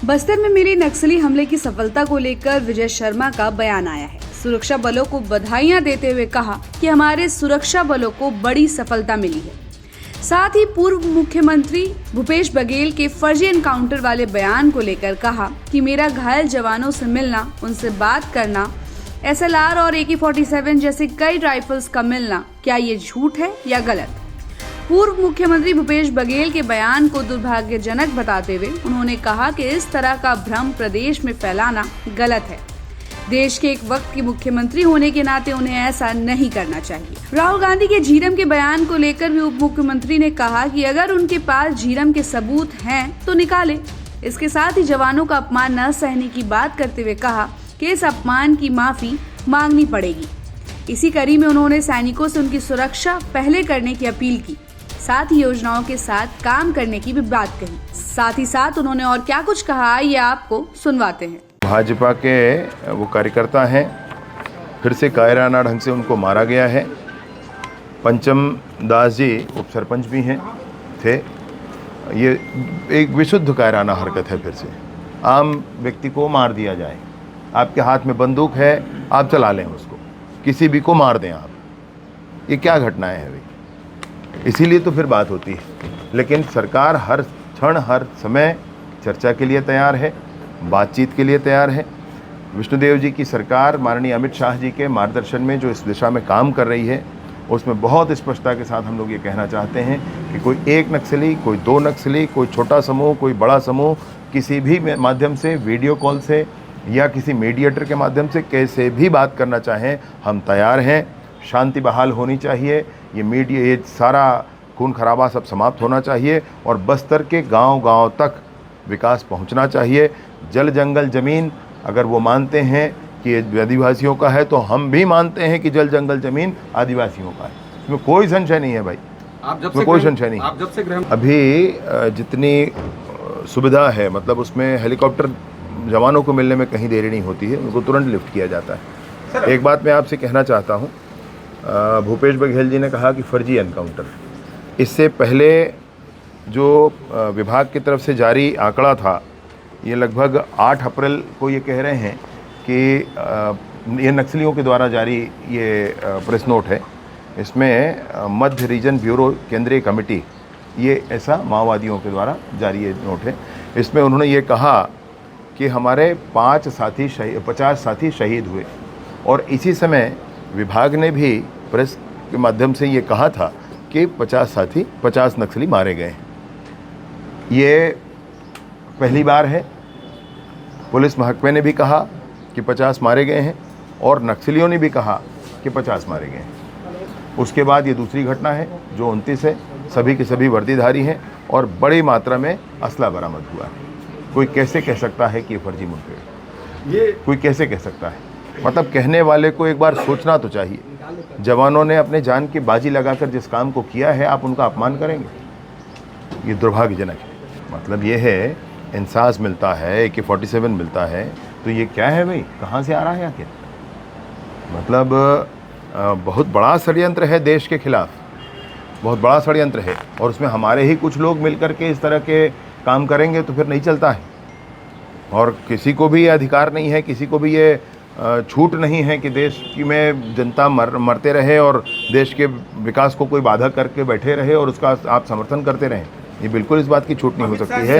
बस्तर में मिली नक्सली हमले की सफलता को लेकर विजय शर्मा का बयान आया है। सुरक्षा बलों को बधाइयां देते हुए कहा कि हमारे सुरक्षा बलों को बड़ी सफलता मिली है। साथ ही पूर्व मुख्यमंत्री भूपेश बघेल के फर्जी एनकाउंटर वाले बयान को लेकर कहा कि मेरा घायल जवानों से मिलना, उनसे बात करना, SLR और AK-47 जैसे कई राइफल्स का मिलना, क्या ये झूठ है या गलत? पूर्व मुख्यमंत्री भूपेश बघेल के बयान को दुर्भाग्यजनक बताते हुए उन्होंने कहा कि इस तरह का भ्रम प्रदेश में फैलाना गलत है। देश के एक वक्त के मुख्यमंत्री होने के नाते उन्हें ऐसा नहीं करना चाहिए। राहुल गांधी के झीरम के बयान को लेकर भी उप मुख्यमंत्री ने कहा कि अगर उनके पास झीरम के सबूत हैं तो निकाले। इसके साथ ही जवानों का अपमान न सहने की बात करते हुए कहा कि इस अपमान की माफी मांगनी पड़ेगी। इसी कड़ी में उन्होंने सैनिकों से उनकी सुरक्षा पहले करने की अपील की। साथ ही योजनाओं के साथ काम करने की भी बात कही। साथ ही साथ उन्होंने और क्या कुछ कहा, ये आपको सुनवाते हैं। भाजपा के वो कार्यकर्ता हैं, फिर से कायराना ढंग से उनको मारा गया है। पंचम दास जी उप सरपंच भी हैं थे। ये एक विशुद्ध कायराना हरकत है। फिर से आम व्यक्ति को मार दिया जाए। आपके हाथ में बंदूक है, आप चला लें उसको, किसी भी को मार दें आप। ये क्या घटनाएं हैं भाई? इसीलिए तो फिर बात होती है। लेकिन सरकार हर क्षण हर समय चर्चा के लिए तैयार है, बातचीत के लिए तैयार है। विष्णुदेव जी की सरकार माननीय अमित शाह जी के मार्गदर्शन में जो इस दिशा में काम कर रही है, उसमें बहुत स्पष्टता के साथ हम लोग ये कहना चाहते हैं कि कोई एक नक्सली, कोई दो नक्सली, कोई छोटा समूह, कोई बड़ा समूह, किसी भी माध्यम से, वीडियो कॉल से या किसी मीडिएटर के माध्यम से कैसे भी बात करना चाहें, हम तैयार हैं। शांति बहाल होनी चाहिए। ये सारा खून खराबा सब समाप्त होना चाहिए और बस्तर के गांव-गांव तक विकास पहुंचना चाहिए। जल जंगल ज़मीन अगर वो मानते हैं कि ये आदिवासियों का है, तो हम भी मानते हैं कि जल जंगल ज़मीन आदिवासियों का है। इसमें कोई संशय नहीं है भाई, इसमें कोई संशय नहीं है। अभी जितनी सुविधा है, मतलब उसमें हेलीकॉप्टर जवानों को मिलने में कहीं देरी नहीं होती है, उनको तुरंत लिफ्ट किया जाता है। एक बात मैं आपसे कहना चाहता हूँ, भूपेश बघेल जी ने कहा कि फर्जी एनकाउंटर। इससे पहले जो विभाग की तरफ से जारी आंकड़ा था, ये लगभग 8 अप्रैल को ये कह रहे हैं कि ये नक्सलियों के द्वारा जारी ये प्रेस नोट है। इसमें मध्य रीजन ब्यूरो केंद्रीय कमेटी, ये ऐसा माओवादियों के द्वारा जारी ये नोट है। इसमें उन्होंने ये कहा कि हमारे 50 साथी शहीद हुए और इसी समय विभाग ने भी प्रेस के माध्यम से ये कहा था कि 50 नक्सली मारे गए हैं। ये पहली बार है। पुलिस महकमे ने भी कहा कि 50 मारे गए हैं और नक्सलियों ने भी कहा कि 50 मारे गए हैं। उसके बाद ये दूसरी घटना है जो 29 है। सभी के सभी वर्दीधारी हैं और बड़ी मात्रा में असला बरामद हुआ है। कोई कैसे कह सकता है कि ये फर्जी मुठभेड़? ये कोई कैसे कह सकता है? मतलब कहने वाले को एक बार सोचना तो चाहिए। जवानों ने अपने जान की बाजी लगाकर जिस काम को किया है, आप उनका अपमान करेंगे? ये दुर्भाग्यजनक है। मतलब ये है, इंसास मिलता है, AK-47 मिलता है, तो ये क्या है भाई? कहाँ से आ रहा है आखिर? मतलब बहुत बड़ा षड्यंत्र है देश के खिलाफ, बहुत बड़ा षड्यंत्र है और उसमें हमारे ही कुछ लोग मिलकर के इस तरह के काम करेंगे तो फिर नहीं चलता है। और किसी को भी ये अधिकार नहीं है, किसी को भी ये छूट नहीं है कि देश की में जनता मरते रहे और देश के विकास को कोई बाधा करके बैठे रहे और उसका आप समर्थन करते रहें। ये बिल्कुल इस बात की छूट नहीं हो सकती है।